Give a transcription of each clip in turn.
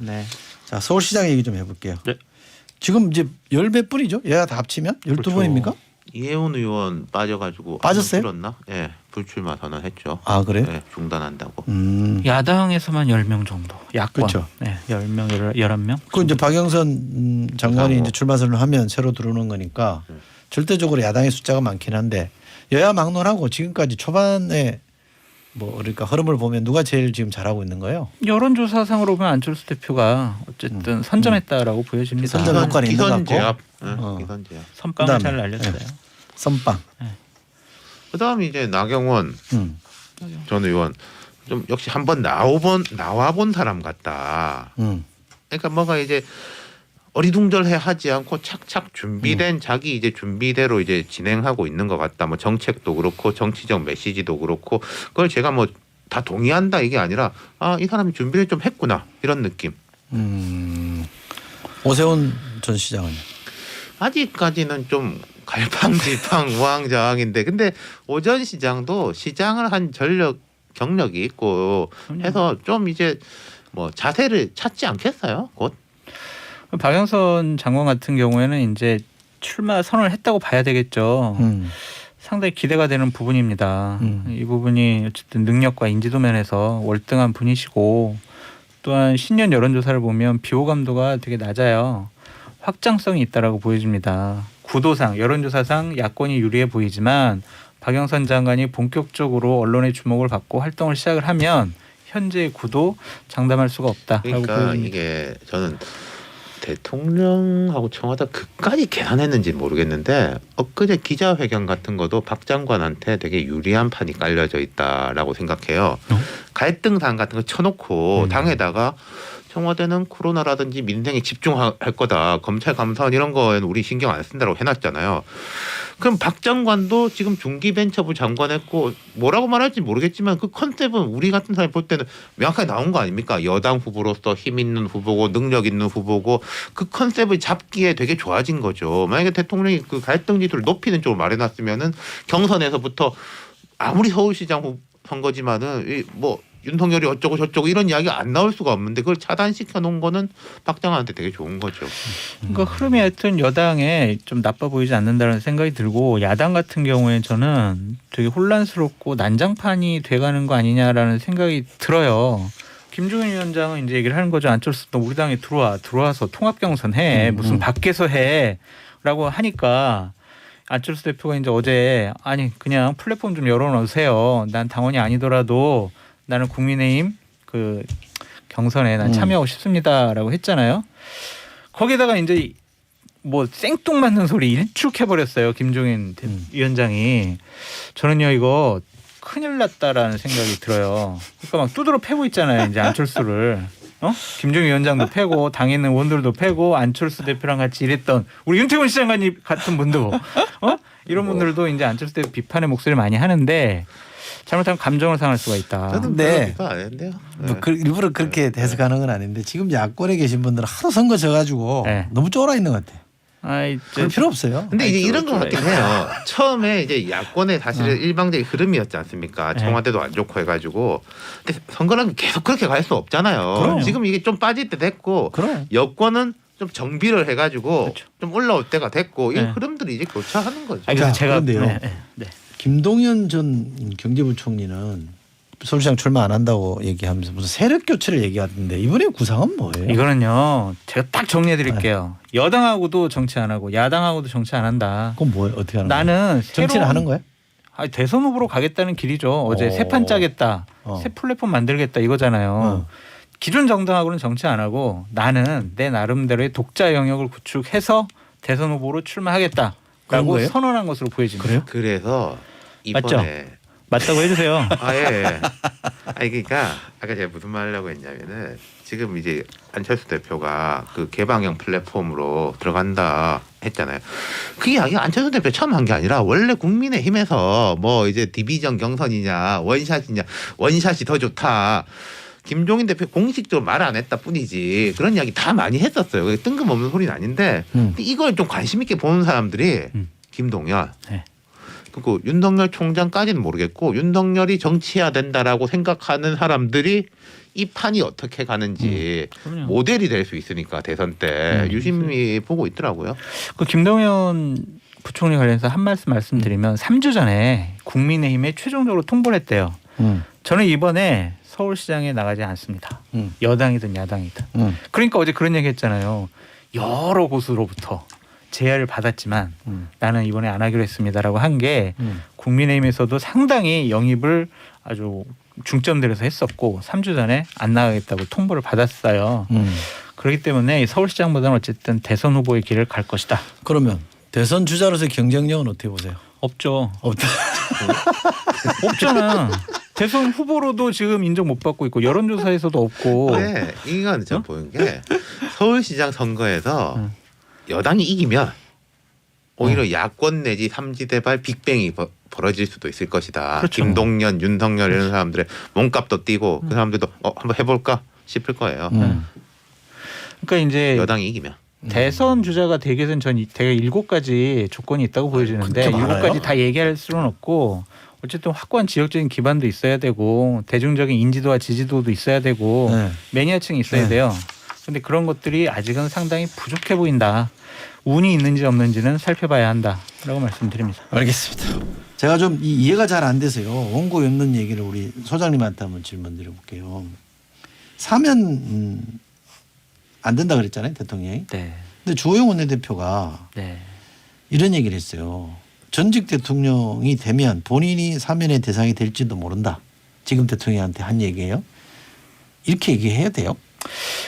네. 자, 서울시장 얘기 좀 해볼게요. 네. 지금 이제 10몇 분이죠? 여야 다 합치면 12분입니까? 그렇죠. 이혜원 의원 빠져가지고 빠졌어요? 줄었나? 예, 불출마 선언했죠. 아 그래요? 예, 중단한다고. 야당에서만 10명 정도. 야권. 그렇죠. 네, 10명, 11명. 그 이제 박영선 장관이 부상호. 이제 출마 선언하면 새로 들어오는 거니까 절대적으로 야당의 숫자가 많긴 한데 여야 막론하고 지금까지 초반에 뭐 그러니까 흐름을 보면 누가 제일 지금 잘하고 있는 거예요? 여론조사상으로 보면 안철수 대표가 어쨌든 선점했다라고 보여집니다. 선점 효과는 있는 것 같고. 기선제압. 어. 기선제압. 선빵을 그다음에, 잘 날렸어요. 선빵. 그다음 이제 나경원 전 의원 좀 역시 한번 나와본 사람 같다. 그러니까 뭔가 이제 어리둥절해 하지 않고 착착 준비된 자기 이제 준비대로 이제 진행하고 있는 것 같다. 뭐 정책도 그렇고 정치적 메시지도 그렇고 그걸 제가 뭐 다 동의한다 이게 아니라 아, 이 사람이 준비를 좀 했구나 이런 느낌. 오세훈 전 시장은 아직까지는 좀 갈팡질팡 우왕좌왕인데 근데 오전 시장도 시장을 한 경력이 있고 해서 좀 이제 뭐 자세를 찾지 않겠어요? 곧. 박영선 장관 같은 경우에는 이제 출마 선언을 했다고 봐야 되겠죠. 상당히 기대가 되는 부분입니다. 이 부분이 어쨌든 능력과 인지도 면에서 월등한 분이시고 또한 신년 여론조사를 보면 비호감도가 되게 낮아요. 확장성이 있다라고 보여집니다. 구도상 여론조사상 야권이 유리해 보이지만 박영선 장관이 본격적으로 언론의 주목을 받고 활동을 시작을 하면 현재의 구도 장담할 수가 없다라고 그러니까 보여집니다. 이게 저는 대통령하고 청와대 그까지 계산했는지 모르겠는데 엊그제 기자회견 같은 것도 박 장관한테 되게 유리한 판이 깔려져 있다라고 생각해요. 갈등상 같은 거 쳐놓고 당에다가 청와대는 코로나라든지 민생에 집중할 거다. 검찰 감사원 이런 거에는 우리 신경 안 쓴다고 해놨잖아요. 그럼 박 장관도 지금 중기벤처부 장관했고 뭐라고 말할지 모르겠지만 그 컨셉은 우리 같은 사람이 볼 때는 명확하게 나온 거 아닙니까? 여당 후보로서 힘 있는 후보고 능력 있는 후보고 그 컨셉을 잡기에 되게 좋아진 거죠. 만약에 대통령이 그 갈등 지수를 높이는 쪽으로 말해놨으면은 경선에서부터 아무리 서울시장 선거지만은 뭐 윤석열이 어쩌고 저쩌고 이런 이야기가 안 나올 수가 없는데 그걸 차단시켜 놓은 거는 박 장관한테 되게 좋은 거죠. 그러니까 흐름이 하여튼 여당에 좀 나빠 보이지 않는다는 생각이 들고 야당 같은 경우에는 저는 되게 혼란스럽고 난장판이 돼가는 거 아니냐라는 생각이 들어요. 김종인 위원장은 이제 얘기를 하는 거죠. 안철수 너 우리 당에 들어와서 통합 경선 해. 무슨 밖에서 해라고 하니까 안철수 대표가 이제 어제 아니 그냥 플랫폼 좀 열어놓으세요. 난 당원이 아니더라도 나는 국민의힘 그 경선에 난 참여하고 싶습니다라고 했잖아요. 거기다가 이제 뭐 생뚱맞는 소리 일축해 버렸어요. 김종인 위원장이. 저는요 이거 큰일 났다라는 생각이 들어요. 그러니까 막 두드러 패고 있잖아요. 이제 안철수를. 김종인 위원장도 패고 당에 있는 의원들도 패고 안철수 대표랑 같이 일했던 우리 윤태곤 시장관님 같은 분도 이런 분들도 이제 안철수 대표 비판의 목소리를 많이 하는데 잘못하면 감정을 상할 수가 있다. 저는 네. 비판 안 했는데요. 뭐 일부러 그렇게 해석하는 건 아닌데 지금 야권에 계신 분들은 하도 선거 져가지고 네. 너무 쫄아 있는 것 같아요. 아이, 그럴 필요 없어요. 근데 이제 이런 거 같긴 쫄아요. 해요. 처음에 이제 야권의 사실은 일방적인 흐름이었지 않습니까? 청와대도 안 좋고 해가지고. 근데 선거는 계속 그렇게 갈 수 없잖아요. 그럼요. 지금 이게 좀 빠질 때 됐고 그럼. 여권은 좀 정비를 해가지고 그렇죠. 좀 올라올 때가 됐고 이 네. 흐름들이 이제 교차하는 거죠. 아니, 그래서 자, 제가 그런데요. 네. 김동연 전 경제부총리는 서울시장 출마 안 한다고 얘기하면서 무슨 세력 교체를 얘기하던데 이번에 구상은 뭐예요? 이거는요 제가 딱 정리해 드릴게요. 여당하고도 정치 안 하고 야당하고도 정치 안 한다. 그건 뭐 어떻게 하는 거예요? 나는 정치를 하는 거예요? 아니, 대선 후보로 가겠다는 길이죠. 어제 새 판 짜겠다. 새 플랫폼 만들겠다 이거잖아요. 기존 정당하고는 정치 안 하고 나는 내 나름대로의 독자 영역을 구축해서 대선 후보로 출마하겠다라고 거예요? 선언한 것으로 보여집니다. 그래요? 그래서 맞죠? 이번에 맞다고 해주세요. 예. 아니 그러니까 아까 제가 무슨 말 하려고 했냐면은 지금 이제 안철수 대표가 그 개방형 플랫폼으로 들어간다 했잖아요. 그 이야기 안철수 대표 처음 한 게 아니라 원래 국민의힘에서 뭐 이제 디비전 경선이냐 원샷이 더 좋다. 김종인 대표 공식적으로 말 안 했다 뿐이지 그런 이야기 다 많이 했었어요. 그게 뜬금없는 소리는 아닌데 근데 이걸 좀 관심 있게 보는 사람들이 김동연 네. 그리고 윤석열 총장까지는 모르겠고 윤석열이 정치해야 된다라고 생각하는 사람들이 이 판이 어떻게 가는지 그럼요. 모델이 될 수 있으니까 대선 때 유심히 보고 있더라고요. 그 김동연 부총리 관련해서 한 말씀드리면 3주 전에 국민의힘에 최종적으로 통보를 했대요. 저는 이번에 서울시장에 나가지 않습니다. 여당이든 야당이든. 그러니까 어제 그런 얘기 했잖아요. 여러 곳으로부터 제안을 받았지만 나는 이번에 안 하기로 했습니다라고 한 게 국민의힘에서도 상당히 영입을 아주 중점 들여서 했었고 3주 전에 안 나가겠다고 통보를 받았어요. 그렇기 때문에 서울시장보다는 어쨌든 대선 후보의 길을 갈 것이다. 그러면 대선 주자로서의 경쟁력은 어떻게 보세요? 없죠. 없다. 없잖아. 대선 후보로도 지금 인정 못 받고 있고 여론조사에서도 없고. 네, 이건 저 보는 게 서울시장 선거에서 여당이 이기면 오히려 야권 내지 삼지대발 빅뱅이 벌어질 수도 있을 것이다. 그렇죠. 김동연, 윤석열 이런 사람들의 몸값도 뛰고 그 사람들도 한번 해볼까 싶을 거예요. 그러니까 이제 여당이 이기면. 대선 주자가 되기에는 전 대개 7가지 조건이 있다고 보여지는데 그렇게 많아요? 7가지 다 얘기할 수는 없고 어쨌든 확고한 지역적인 기반도 있어야 되고 대중적인 인지도와 지지도도 있어야 되고 네. 매니아층이 있어야 돼요. 그런데 그런 것들이 아직은 상당히 부족해 보인다. 운이 있는지 없는지는 살펴봐야 한다라고 말씀드립니다. 알겠습니다. 제가 좀 이해가 잘 안 돼서요. 원고 엮는 얘기를 우리 소장님한테 한번 질문 드려볼게요. 사면 안 된다 그랬잖아요, 대통령이. 네. 근데 주호영 원내대표가 네. 이런 얘기를 했어요. 전직 대통령이 되면 본인이 사면의 대상이 될지도 모른다. 지금 대통령한테 한 얘기예요. 이렇게 얘기해야 돼요?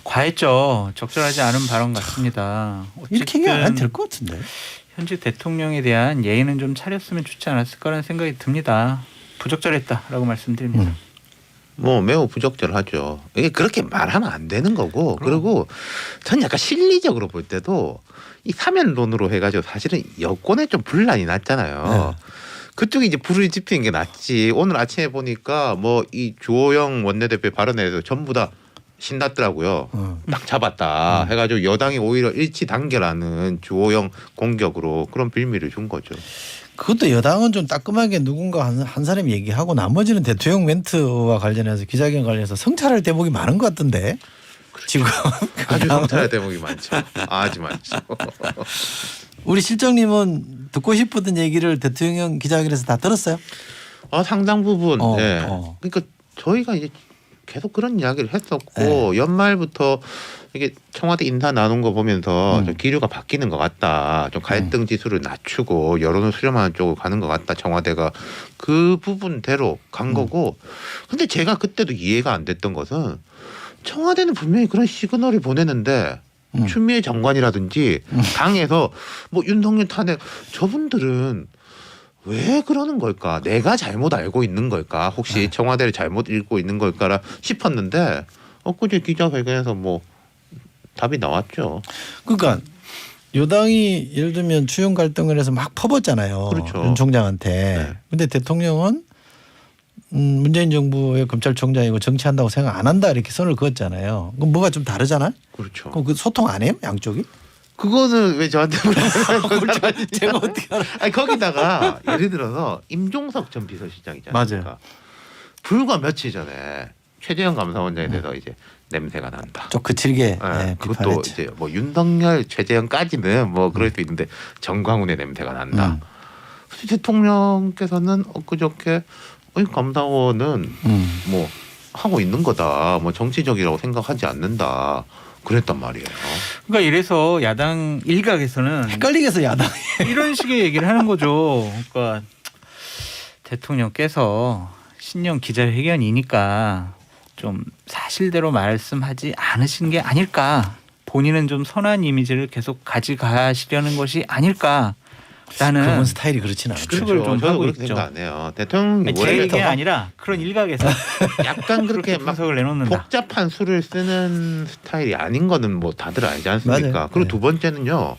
과했죠. 적절하지 않은 발언 같습니다. 이렇게 얘기 안 해도 될 것 같은데. 현직 대통령에 대한 예의는 좀 차렸으면 좋지 않았을까라는 생각이 듭니다. 부적절했다라고 말씀드립니다. 뭐 매우 부적절하죠. 이게 그렇게 말하면 안 되는 거고 그리고 전 약간 실리적으로 볼 때도 이 사면론으로 해가지고 사실은 여권에 좀 분란이 났잖아요. 그쪽이 이제 불을 지피는 게 낫지. 오늘 아침에 보니까 뭐 이 주호영 원내대표 발언에서 전부 다 신났더라고요. 딱 잡았다 해가지고 여당이 오히려 일치 단결하는 주호영 공격으로 그런 빌미를 준 거죠. 그것도 여당은 좀 따끔하게 누군가 한 사람이 얘기하고 나머지는 대통령 멘트와 관련해서 기자회견 관련해서 성찰할 대목이 많은 것 같던데. 지금 아주 성찰할 대목이 많죠. 아주 많죠. 우리 실장님은 듣고 싶었던 얘기를 대통령 기자회견에서 다 들었어요? 상당 부분. 어, 네. 어. 그러니까 저희가 이제 계속 그런 이야기를 했었고 연말부터 이게 청와대 인사 나눈 거 보면서 좀 기류가 바뀌는 것 같다. 좀 갈등 지수를 낮추고 여론을 수렴하는 쪽으로 가는 것 같다. 청와대가 그 부분대로 간 거고. 근데 제가 그때도 이해가 안 됐던 것은 청와대는 분명히 그런 시그널을 보내는데 추미애 장관이라든지 당에서 뭐 윤석열 탄핵 저분들은 왜 그러는 걸까? 내가 잘못 알고 있는 걸까? 혹시 청와대를 잘못 읽고 있는 걸까라 싶었는데 엊그제 기자회견에서 뭐 답이 나왔죠. 그러니까 여당이 예를 들면 추경 갈등을 해서 막 퍼붓잖아요. 그렇죠. 윤 총장한테. 네. 근데 대통령은 문재인 정부의 검찰총장이고 정치한다고 생각 안 한다 이렇게 선을 그었잖아요. 그럼 뭐가 좀 다르잖아요. 그렇죠. 그럼 그 소통 안 해요? 양쪽이? 그거는 왜 저한테 물어보는 제가 어떻게 알아요? 아니 거기다가 예를 들어서 임종석 전 비서실장이잖아요. 맞아요. 불과 며칠 전에 최재형 감사원장에 대해서 이제 냄새가 난다. 좀 거칠게 그것도 비판했죠. 이제 뭐 윤석열, 최재형까지는 뭐 그럴 수 있는데 정광훈의 냄새가 난다. 대통령께서는 엊그저께 감사원은 뭐 하고 있는 거다. 뭐 정치적이라고 생각하지 않는다. 그랬단 말이에요. 그러니까 이래서 야당 일각에서는 헷갈리게 해서 야당. 이런 식의 얘기를 하는 거죠. 그러니까 대통령께서 신년 기자회견이니까 좀 사실대로 말씀하지 않으신 게 아닐까. 본인은 좀 선한 이미지를 계속 가져가시려는 것이 아닐까. 라는 그분 스타일이 그렇지는 않죠. 추측을 좀 저도 하고 그렇게 있죠. 생각 안 해요. 대통령이 제 원래 얘기가 아니라 그런 일각에서 약간 그렇게 그렇게 막 분석을 내놓는다. 복잡한 수를 쓰는 스타일이 아닌 거는 뭐 다들 알지 않습니까? 맞아요. 그리고 네. 두 번째는요.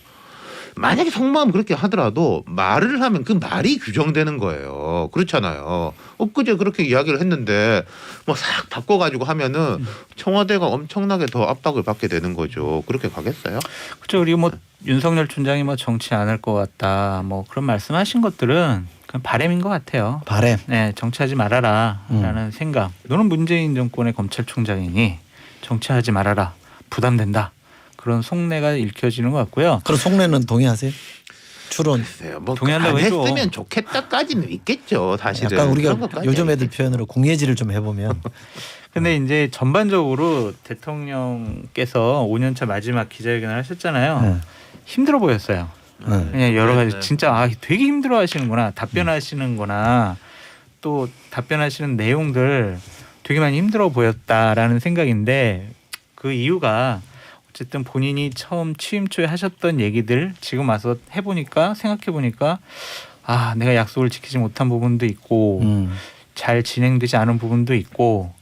만약에 속마음 그렇게 하더라도 말을 하면 그 말이 규정되는 거예요. 그렇잖아요. 엊그제 그렇게 이야기를 했는데 뭐 싹 바꿔가지고 하면은 청와대가 엄청나게 더 압박을 받게 되는 거죠. 그렇게 가겠어요? 그렇죠. 그리고 뭐 윤석열 총장이 뭐 정치 안 할 것 같다. 뭐 그런 말씀하신 것들은 그건 바람인 것 같아요. 바램. 네, 정치하지 말아라라는 생각. 너는 문재인 정권의 검찰총장이니 정치하지 말아라. 부담된다. 그런 속내가 읽혀지는 것 같고요. 그런 속내는 동의하세요? 추론. 글쎄요. 뭐 동의한다고 안 해도. 했으면 좋겠다까지는 있겠죠. 사실은. 약간 우리가 그런 것까지 요즘 애들 있겠죠. 표현으로 공예질을 좀 해보면 근데 이제 전반적으로 대통령께서 5년차 마지막 기자회견을 하셨잖아요. 네. 힘들어 보였어요. 네. 그냥 여러 가지 네. 진짜 되게 힘들어 하시는구나. 답변하시는구나. 또 답변하시는 내용들 되게 많이 힘들어 보였다라는 생각인데 그 이유가 어쨌든 본인이 처음 취임 초에 하셨던 얘기들 지금 와서 해보니까 생각해보니까 내가 약속을 지키지 못한 부분도 있고 잘 진행되지 않은 부분도 있고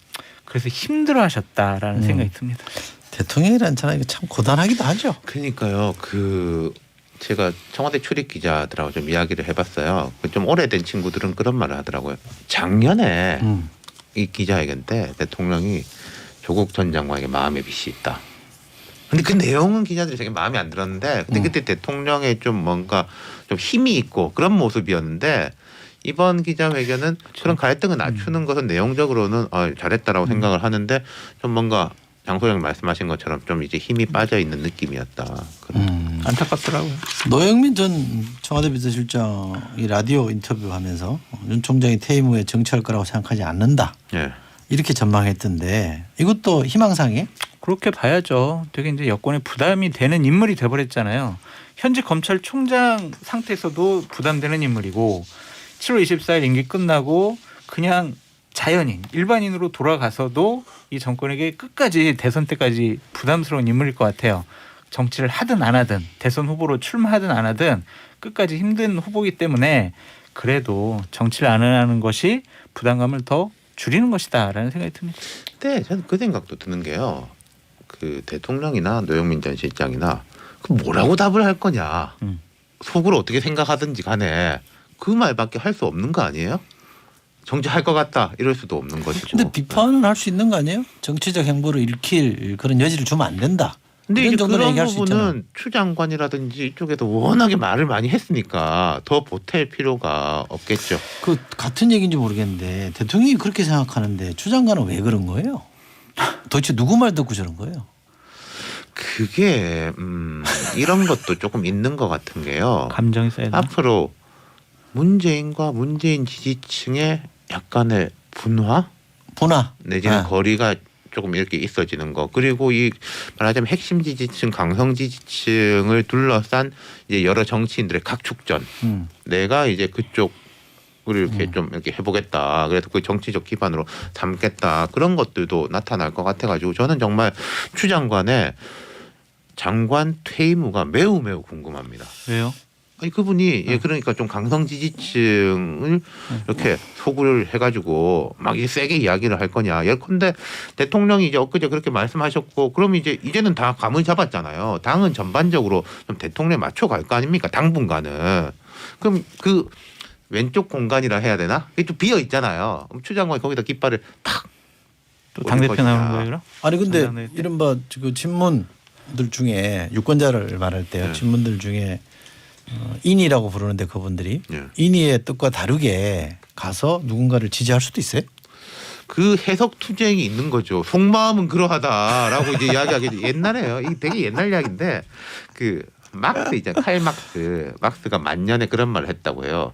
그래서 힘들어하셨다라는 생각이 듭니다. 대통령이라는 사람이 참 고단하기도 하죠. 그러니까요. 제가 청와대 출입 기자들하고 좀 이야기를 해봤어요. 좀 오래된 친구들은 그런 말을 하더라고요. 작년에 이 기자회견 때 대통령이 조국 전 장관에게 마음의 빚이 있다. 근데 그 내용은 기자들이 되게 마음에 안 들었는데 근데 그때 대통령의 좀 뭔가 좀 힘이 있고 그런 모습이었는데 이번 기자회견은 그런 갈등을 낮추는 것은 내용적으로는 잘했다라고 생각을 하는데 좀 뭔가 장 소장님 말씀하신 것처럼 좀 이제 힘이 빠져 있는 느낌이었다. 안타깝더라고요. 노영민 전 청와대 비서실장이 라디오 인터뷰하면서 윤 총장이 퇴임 후에 정치할 거라고 생각하지 않는다. 예. 이렇게 전망했던데 이것도 희망사항이에요? 그렇게 봐야죠. 되게 이제 여권에 부담이 되는 인물이 돼버렸잖아요. 현직 검찰총장 상태에서도 부담되는 인물이고 7월 24일 임기 끝나고 그냥 자연인 일반인으로 돌아가서도 이 정권에게 끝까지 대선 때까지 부담스러운 인물일 것 같아요. 정치를 하든 안 하든 대선 후보로 출마하든 안 하든 끝까지 힘든 후보이기 때문에 그래도 정치를 안 하는 것이 부담감을 더 줄이는 것이다라는 생각이 듭니다. 근데 저는 그 생각도 드는 게요. 그 대통령이나 노영민 전 실장이나 그 뭐라고 답을 할 거냐. 속으로 어떻게 생각하든지 간에 그 말밖에 할 수 없는 거 아니에요? 정치할 것 같다 이럴 수도 없는 것이고. 근데 비판은 할 수 있는 거 아니에요? 정치적 행보를 읽힐 그런 여지를 주면 안 된다. 근데 이런 이제 정도는 그런 얘기할 수 있잖아요. 부분은 추 장관이라든지 이쪽에서 워낙에 말을 많이 했으니까 더 보탤 필요가 없겠죠. 그 같은 얘기인지 모르겠는데 대통령이 그렇게 생각하는데 추 장관은 왜 그런 거예요? 도대체 누구 말 듣고 저런 거예요? 그게 이런 것도 조금 있는 것 같은 게요. 감정이 쌓여야 되나? 앞으로 문재인과 문재인 지지층의 약간의 분화 내지는 거리가 조금 이렇게 있어지는 거 그리고 이 말하자면 핵심 지지층 강성 지지층을 둘러싼 이제 여러 정치인들의 각축전 내가 이제 그쪽을 이렇게 좀 이렇게 해보겠다 그래서 그 정치적 기반으로 삼겠다 그런 것들도 나타날 것 같아가지고 저는 정말 추 장관의 장관 퇴임 후가 매우 궁금합니다. 왜요? 아니 그분이 그러니까 좀 강성 지지층을 이렇게 소구를 해가지고 막 이게 세게 이야기를 할 거냐. 예컨대 대통령이 이제 엊그제 그렇게 말씀하셨고 그럼 이제는 다 감을 잡았잖아요. 당은 전반적으로 좀 대통령에 맞춰갈 거 아닙니까? 당분간은. 그럼 그 왼쪽 공간이라 해야 되나? 그게 좀 비어 있잖아요. 그럼 추 장관이 거기다 깃발을 탁. 또 당대표 나오는 거예요 그럼? 아니 근데 당대표? 이른바 그 친문들 중에 유권자를 말할 때요. 친문들 중에 인이라고 부르는데 그분들이 인이의 뜻과 다르게 가서 누군가를 지지할 수도 있어요. 그 해석 투쟁이 있는 거죠. 속마음은 그러하다라고 이제 이야기하기 옛날에요. 이게 되게 옛날 이야기인데 그 막스 있잖아요. 칼 막스. 막스가 만년에 그런 말을 했다고 해요.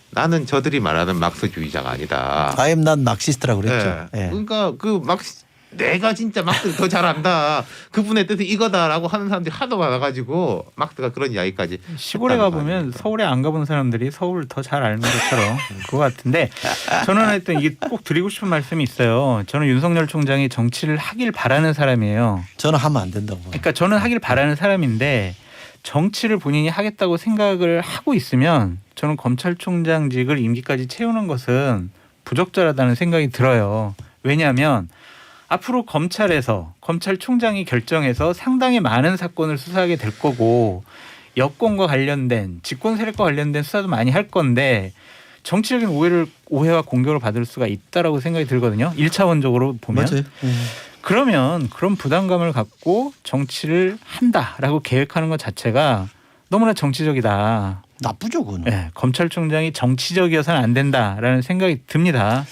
나는 저들이 말하는 막스주의자가 아니다. I am not Marxist라고 그랬죠. 네. 예. 그러니까 그 막스 내가 진짜 막스 더 잘한다. 그분의 뜻은 이거다라고 하는 사람들이 하도 많아가지고 막스가 그런 이야기까지. 시골에 가보면 서울에 안 가본 사람들이 서울 더 잘 아는 것처럼 그거 같은데 저는 하여튼 이게 꼭 드리고 싶은 말씀이 있어요. 저는 윤석열 총장이 정치를 하길 바라는 사람이에요. 저는 하면 안 된다고 봐요. 그러니까 저는 하길 바라는 사람인데 정치를 본인이 하겠다고 생각을 하고 있으면 저는 검찰총장직을 임기까지 채우는 것은 부적절하다는 생각이 들어요. 왜냐하면 앞으로 검찰에서 검찰총장이 결정해서 상당히 많은 사건을 수사하게 될 거고 여권과 관련된 직권 세력과 관련된 수사도 많이 할 건데 정치적인 오해와 공격을 받을 수가 있다라고 생각이 들거든요. 1차원적으로 보면. 맞아요. 그러면 그런 부담감을 갖고 정치를 한다라고 계획하는 것 자체가 너무나 정치적이다. 나쁘죠 그건. 네, 검찰총장이 정치적이어서는 안 된다라는 생각이 듭니다.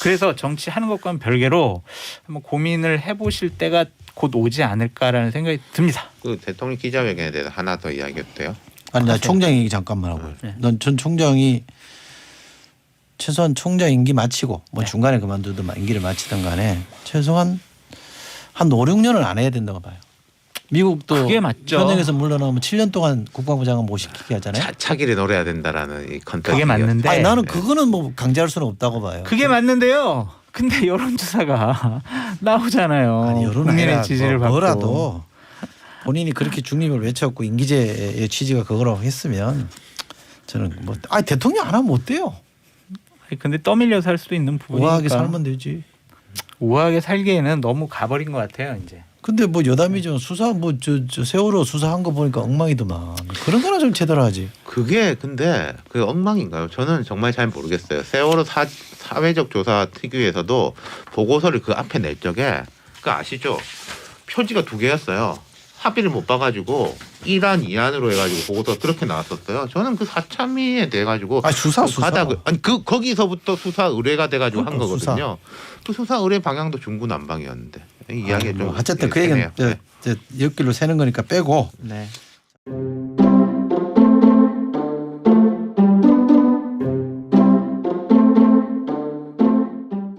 그래서 정치하는 것과는 별개로 한번 고민을 해보실 때가 곧 오지 않을까라는 생각이 듭니다. 그 대통령 기자회견에 대해서 하나 더 이야기해도 돼요? 아니 나 총장 얘기 잠깐만 하고. 네. 넌 전 총장이 최소한 총장 임기 마치고 뭐 네. 중간에 그만두든 임기를 마치든 간에 최소한 한 5, 6년을 안 해야 된다고 봐요. 미국도 그게 맞죠. 현역에서 물러나면 7년 동안 국방부 장관 못 시키게 하잖아요. 차기를 노려야 된다는 이 컨텐츠. 그게 맞는데 아니 나는 그거는 뭐 강제할 수는 없다고 봐요. 그게 맞는데요. 근데 여론조사가 나오잖아요. 아니, 여론은 국민의 아니라 지지를 받고. 뭐라도 본인이 그렇게 중립을 외쳤고 임기제의 취지가 그거라고 했으면 저는 뭐 대통령 안 하면 어때요? 아니, 근데 떠밀려서 할 수도 있는 부분이니까. 우아하게 살면 되지. 우아하게 살기에는 너무 가버린 것 같아요. 이제. 근데 뭐 여담이죠. 수사 뭐 저 세월호 수사한 거 보니까 엉망이더만. 그런 거나 좀 제대로 하지. 그게 근데 그 엉망인가요? 저는 정말 잘 모르겠어요. 세월호 사회적 조사 특유에서도 보고서를 그 앞에 낼 적에 그 아시죠? 표지가 2개였어요. 합의를 못 봐가지고 1안 2안으로 해가지고 보고서 그렇게 나왔었어요. 저는 그 사참위에 대해 가지고 수사. 아니 거기서부터 수사 의뢰가 돼가지고 한 그러니까 거거든요. 그 수사 의뢰 방향도 중구난방이었는데 이 이야기 좀 어쨌든 그 얘기는 애매해요. 네. 옆길로 새는 거니까 빼고. 네.